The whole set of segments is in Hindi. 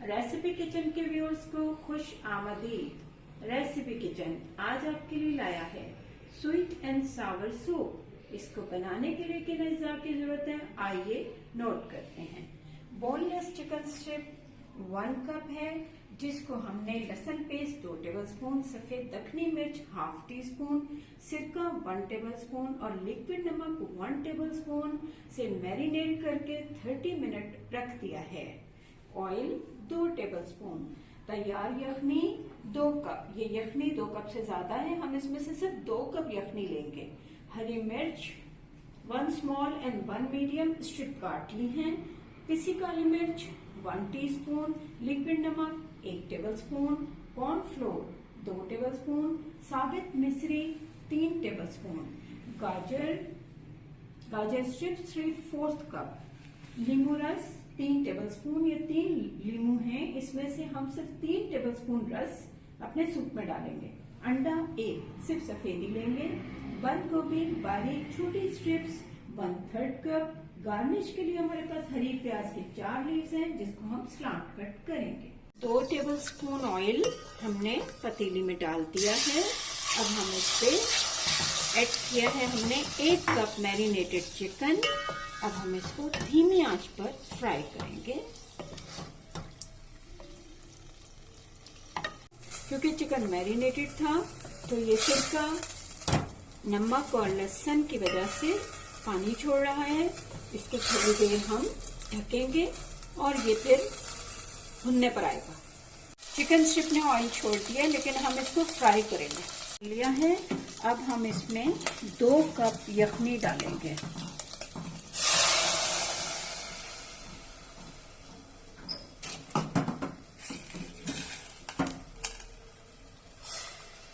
रेसिपी किचन के व्यूअर्स को खुश आमदीद। रेसिपी किचन आज आपके लिए लाया है स्वीट एंड सावर सूप। इसको बनाने के लिए किन अज्जा की जरूरत है, आइए नोट करते हैं। बोनलेस चिकन स्ट्रिप 1 कप है, जिसको हमने लहसुन पेस्ट 2 टेबलस्पून, सफेद दखनी मिर्च ½ टीस्पून, सिरका 1 टेबलस्पून और लिक्विड नमक 1 टेबलस्पून से मैरिनेट करके 30 मिनट रख दिया है। ऑयल 2 टेबलस्पून, तैयार यखनी 2 कप। ये यखनी 2 कप से ज्यादा है, हम इसमें से सिर्फ 2 कप यखनी लेंगे। हरी मिर्च 1 स्मॉल एंड 1 मीडियम स्ट्रिप काट ली हैं। पिसी काली मिर्च 1 टीस्पून, लिक्विड नमक 1 टेबलस्पून, कॉर्नफ्लोर 2 टेबलस्पून, साबित मिश्री 3 टेबलस्पून, गाजर स्ट्रिप्स 3/4 कप, नींबू रस 3 टेबलस्पून। ये 3 लीमू हैं, इसमें से हम सिर्फ 3 टेबलस्पून रस अपने सूप में डालेंगे। अंडा 1, सिर्फ सफेदी लेंगे। बंद गोभी बारीक छोटी स्ट्रिप्स 1/3 कप। गार्निश के लिए हमारे पास हरी प्याज के 4 लीव्स हैं, जिसको हम स्लांट कट करेंगे। 2 टेबलस्पून ऑयल हमने पतीली में डाल दिया है। अब हम इस पे ऐड किया है हमने 1 कप मैरिनेटेड चिकन। अब हम इसको धीमी आंच पर फ्राई करेंगे। क्योंकि चिकन मैरिनेटेड था तो ये सिरका, नमक और लहसुन की वजह से पानी छोड़ रहा है। इसको थोड़ी देर हम ढकेंगे और ये फिर भुनने पर आएगा। चिकन स्ट्रिप ने ऑयल छोड़ दिया, लेकिन हम इसको फ्राई करेंगे। लिया है, अब हम इसमें 2 कप यखनी डालेंगे।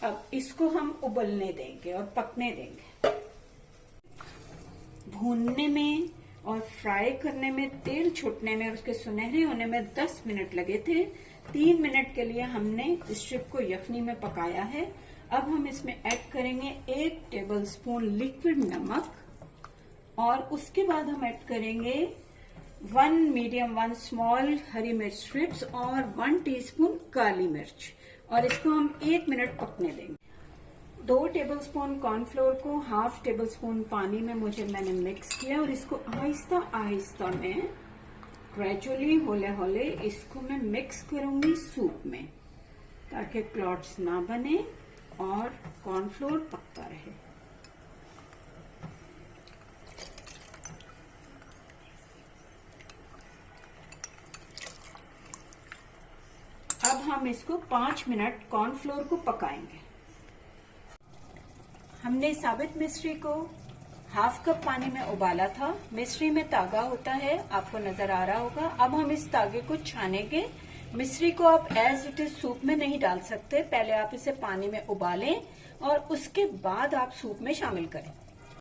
अब इसको हम उबलने देंगे और पकने देंगे। भूनने में और फ्राई करने में, तेल छूटने में और उसके सुनहरे होने में 10 मिनट लगे थे। 3 मिनट के लिए हमने स्ट्रिप को यखनी में पकाया है। अब हम इसमें ऐड करेंगे 1 टेबलस्पून लिक्विड नमक और उसके बाद हम ऐड करेंगे 1 मीडियम 1 स्मॉल हरी मिर्च स्ट्रिप्स और 1 टीस्पून काली मिर्च, और इसको हम 1 मिनट पकने देंगे। 2 टेबलस्पून कॉर्नफ्लोर को ½ टेबलस्पून पानी में मैंने मिक्स किया और इसको आहिस्ता आहिस्ता में ग्रेजुअली हौले हौले इसको मैं मिक्स करूंगी सूप में, ताकि क्लॉट्स ना बने और कॉर्नफ्लोर पकता रहे। अब हम इसको 5 मिनट कॉर्नफ्लोर को पकाएंगे। हमने साबित मिश्री को ½ कप पानी में उबाला था। मिश्री में तागा होता है, आपको नजर आ रहा होगा। अब हम इस तागे को छानेंगे। मिश्री को आप एज इट इज सूप में नहीं डाल सकते, पहले आप इसे पानी में उबालें और उसके बाद आप सूप में शामिल करें।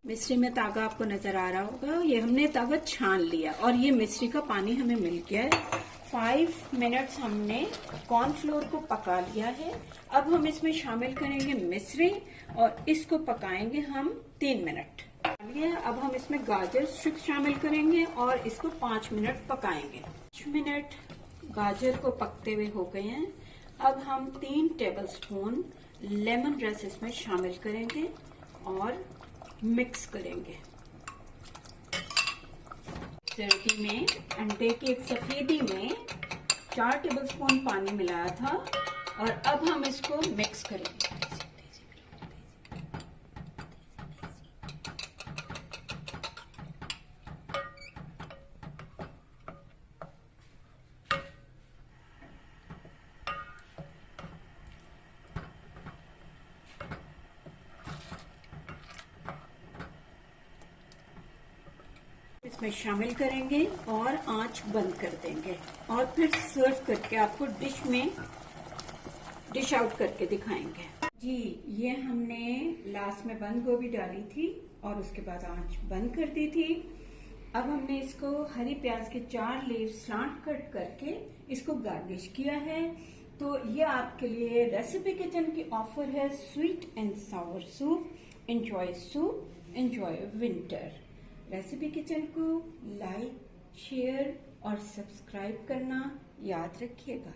मिश्री में तागा आपको नजर आ रहा होगा, ये हमने तागा छान लिया और ये मिश्री का पानी हमें मिल गया है। 5 मिनट्स हमने कॉर्नफ्लोर को पका लिया है। अब हम इसमें शामिल करेंगे मिश्री और इसको पकाएंगे हम 3 मिनट। अब हम इसमें गाजर स्ट्रिप्स शामिल करेंगे और इसको 5 मिनट पकाएंगे। 5 मिनट गाजर को पकते हुए हो गए हैं। अब हम 3 टेबलस्पून लेमन रस इसमें शामिल करेंगे और मिक्स करेंगे। सर्दी में अंडे की एक सफेदी में 4 टेबलस्पून पानी मिलाया था और अब हम इसको मिक्स करेंगे। इसमें शामिल करेंगे और आंच बंद कर देंगे और फिर सर्व करके आपको डिश आउट करके दिखाएंगे। जी, ये हमने लास्ट में बंद गोभी डाली थी और उसके बाद आंच बंद कर दी थी। अब हमने इसको हरी प्याज के 4 लीव स्लांट कट करके इसको गार्निश किया है। तो ये आपके लिए रेसिपी किचन की ऑफर है, sweet and Sawar soup. Enjoy winter. Recipe kitchen को लाइक, शेयर और सब्सक्राइब करना याद रखिएगा।